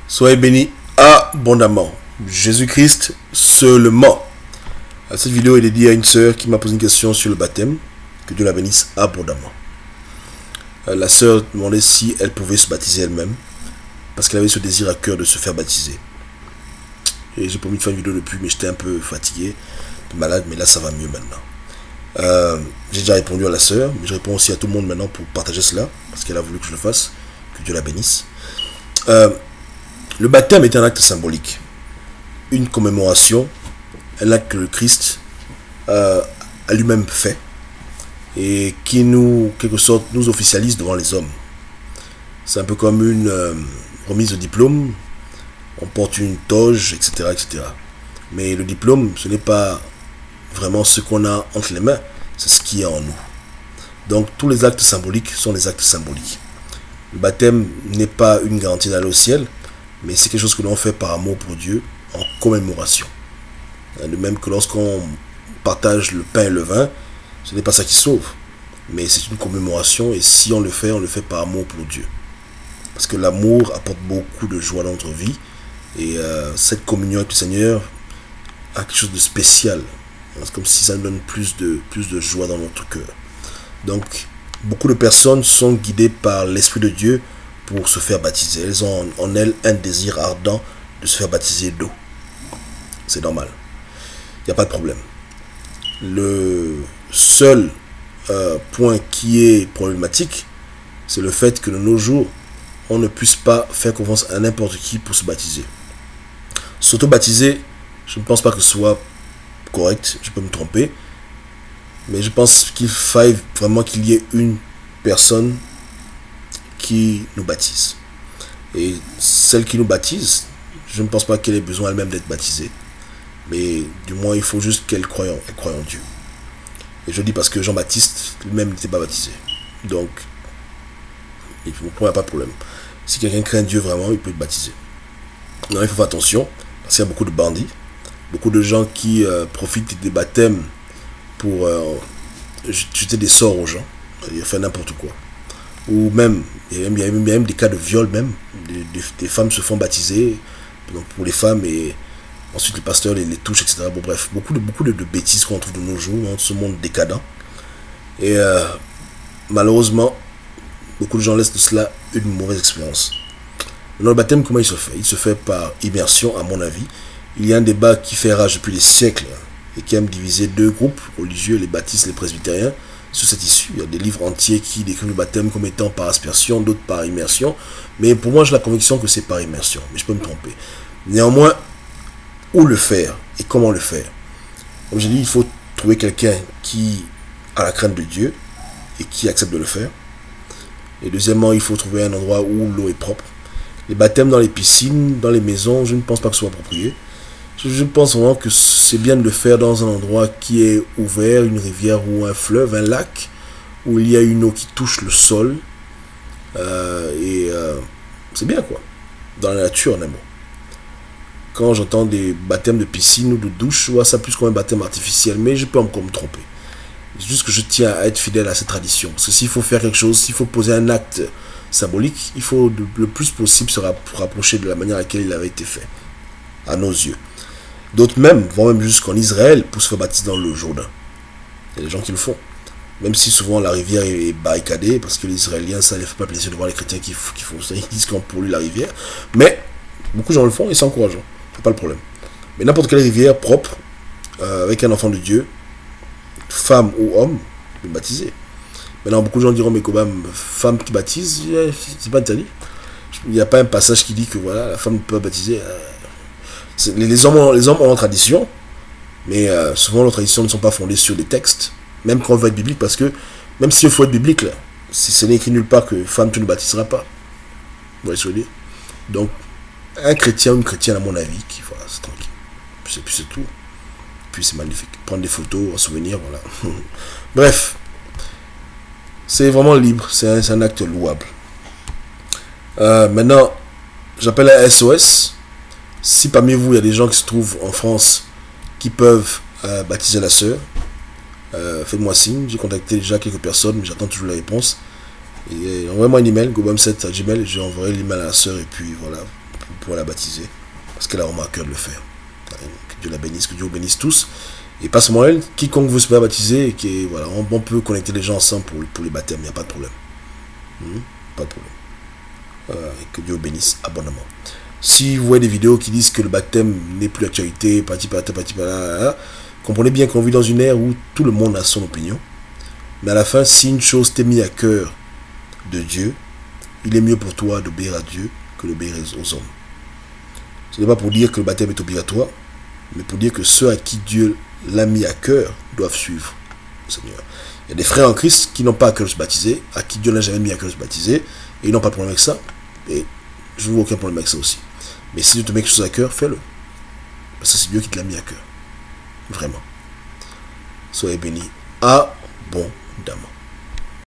Soyez bénis abondamment. Jésus-Christ seulement. Cette vidéo est dédiée à une sœur qui m'a posé une question sur le baptême. Que Dieu la bénisse abondamment. La sœur demandait si elle pouvait se baptiser elle-même, parce qu'elle avait ce désir à cœur de se faire baptiser. Et j'ai promis de faire une vidéo depuis, mais j'étais un peu fatigué, malade, mais là ça va mieux maintenant. J'ai déjà répondu à la sœur, mais je réponds aussi à tout le monde maintenant pour partager cela, parce qu'elle a voulu que je le fasse. Que Dieu la bénisse. Le baptême est un acte symbolique, une commémoration, un acte que le Christ a lui-même fait et qui nous, en quelque sorte, nous officialise devant les hommes. C'est un peu comme une remise de diplôme, on porte une toge, etc., etc. Mais le diplôme, ce n'est pas vraiment ce qu'on a entre les mains, c'est ce qui est en nous. Donc tous les actes symboliques sont des actes symboliques. Le baptême n'est pas une garantie d'aller au ciel, mais c'est quelque chose que l'on fait par amour pour Dieu, en commémoration. De même que lorsqu'on partage le pain et le vin, ce n'est pas ça qui sauve, mais c'est une commémoration, et si on le fait par amour pour Dieu. Parce que l'amour apporte beaucoup de joie dans notre vie, et cette communion avec le Seigneur a quelque chose de spécial. C'est comme si ça nous donne plus de joie dans notre cœur. Donc, beaucoup de personnes sont guidées par l'Esprit de Dieu pour se faire baptiser. Elles ont en elles un désir ardent de se faire baptiser d'eau. C'est normal. Il n'y a pas de problème. Le seul point qui est problématique, c'est le fait que de nos jours, on ne puisse pas faire confiance à n'importe qui pour se baptiser. S'auto-baptiser, je ne pense pas que ce soit correct, je peux me tromper, mais je pense qu'il faille vraiment qu'il y ait une personne qui nous baptise. Et celle qui nous baptise, je ne pense pas qu'elle ait besoin elle-même d'être baptisée. Mais du moins, il faut juste qu'elle croie en Dieu. Et je dis parce que Jean-Baptiste lui-même n'était pas baptisé. Donc, il n'y a pas de problème. Si quelqu'un craint Dieu vraiment, il peut être baptisé. Non, il faut faire attention, parce qu'il y a beaucoup de bandits, beaucoup de gens qui profitent des baptêmes pour jeter des sorts aux gens, et faire n'importe quoi. Ou même, il y a même des cas de viol même, des femmes se font baptiser, donc pour les femmes, et ensuite le pasteur les touche, etc. Bon bref, beaucoup de bêtises qu'on trouve de nos jours, dans ce monde décadent. Et malheureusement, beaucoup de gens laissent de cela une mauvaise expérience. Dans le baptême, comment il se fait? Il se fait par immersion, à mon avis. Il y a un débat qui fait rage depuis des siècles, et qui aime diviser deux groupes religieux, les baptistes et les presbytériens, sur cette issue. Il y a des livres entiers qui décrivent le baptême comme étant par aspersion, d'autres par immersion. Mais pour moi, j'ai la conviction que c'est par immersion. Mais je peux me tromper. Néanmoins, où le faire et comment le faire? Comme j'ai dit, il faut trouver quelqu'un qui a la crainte de Dieu et qui accepte de le faire. Et deuxièmement, il faut trouver un endroit où l'eau est propre. Les baptêmes dans les piscines, dans les maisons, je ne pense pas que ce soit approprié. Je pense vraiment que c'est bien de le faire dans un endroit qui est ouvert, une rivière ou un fleuve, un lac, où il y a une eau qui touche le sol. C'est bien quoi, dans la nature en un mot. Quand j'entends des baptêmes de piscine ou de douche, je vois ça plus comme un baptême artificiel, mais je peux encore me tromper. C'est juste que je tiens à être fidèle à cette tradition. Parce que s'il faut faire quelque chose, s'il faut poser un acte symbolique, il faut le plus possible se rapprocher de la manière à laquelle il avait été fait, à nos yeux. D'autres même vont même jusqu'en Israël pour se faire baptiser dans le Jourdain. Il y a des gens qui le font. Même si souvent la rivière est barricadée, parce que les Israéliens, ça ne les fait pas plaisir de voir les chrétiens qui font ça, ils disent qu'on pollue la rivière. Mais beaucoup de gens le font et c'est encourageant. C'est pas le problème. Mais n'importe quelle rivière propre, avec un enfant de Dieu, femme ou homme, peut baptiser. Maintenant, beaucoup de gens diront, mais quand même, femme qui baptise, c'est pas interdit. Il n'y a pas un passage qui dit que voilà, la femme ne peut pas baptiser. Les hommes ont leur tradition, mais souvent leurs traditions ne sont pas fondées sur des textes, même quand on veut être biblique, parce que même s'il faut être biblique, là, si ce n'est écrit nulle part que femme tu ne baptiseras pas. Vous voyez ce que je veux dire? Donc, un chrétien ou une chrétienne, à mon avis, qui voilà, c'est tranquille. Puis c'est tout. Puis c'est magnifique. Prendre des photos, en souvenir, voilà. Bref, c'est vraiment libre, c'est un acte louable. Maintenant, j'appelle à SOS. Si parmi vous, il y a des gens qui se trouvent en France qui peuvent baptiser la sœur, faites-moi signe. J'ai contacté déjà quelques personnes, mais j'attends toujours la réponse. Envoyez-moi un email, gobam7@gmail.com, et j'enverrai l'email à la sœur, et puis voilà, pouvoir la baptiser, parce qu'elle a vraiment à cœur de le faire. Que Dieu la bénisse, que Dieu vous bénisse tous. Et pas seulement elle, quiconque veut se faire baptiser, voilà, on peut connecter les gens ensemble pour les baptêmes, il n'y a pas de problème. Pas de problème. Que Dieu vous bénisse abondamment. Si vous voyez des vidéos qui disent que le baptême n'est plus d'actualité, comprenez bien qu'on vit dans une ère où tout le monde a son opinion. Mais à la fin, si une chose t'est mise à cœur de Dieu, il est mieux pour toi d'obéir à Dieu que d'obéir aux hommes. Ce n'est pas pour dire que le baptême est obligatoire, mais pour dire que ceux à qui Dieu l'a mis à cœur doivent suivre le Seigneur. Il y a des frères en Christ qui n'ont pas à cœur de se baptiser, à qui Dieu n'a jamais mis à cœur de se baptiser, et ils n'ont pas de problème avec ça. Et je ne vois aucun problème avec ça aussi. Mais si Dieu te met quelque chose à cœur, fais-le. Parce que c'est Dieu qui te l'a mis à cœur. Vraiment. Soyez bénis abondamment.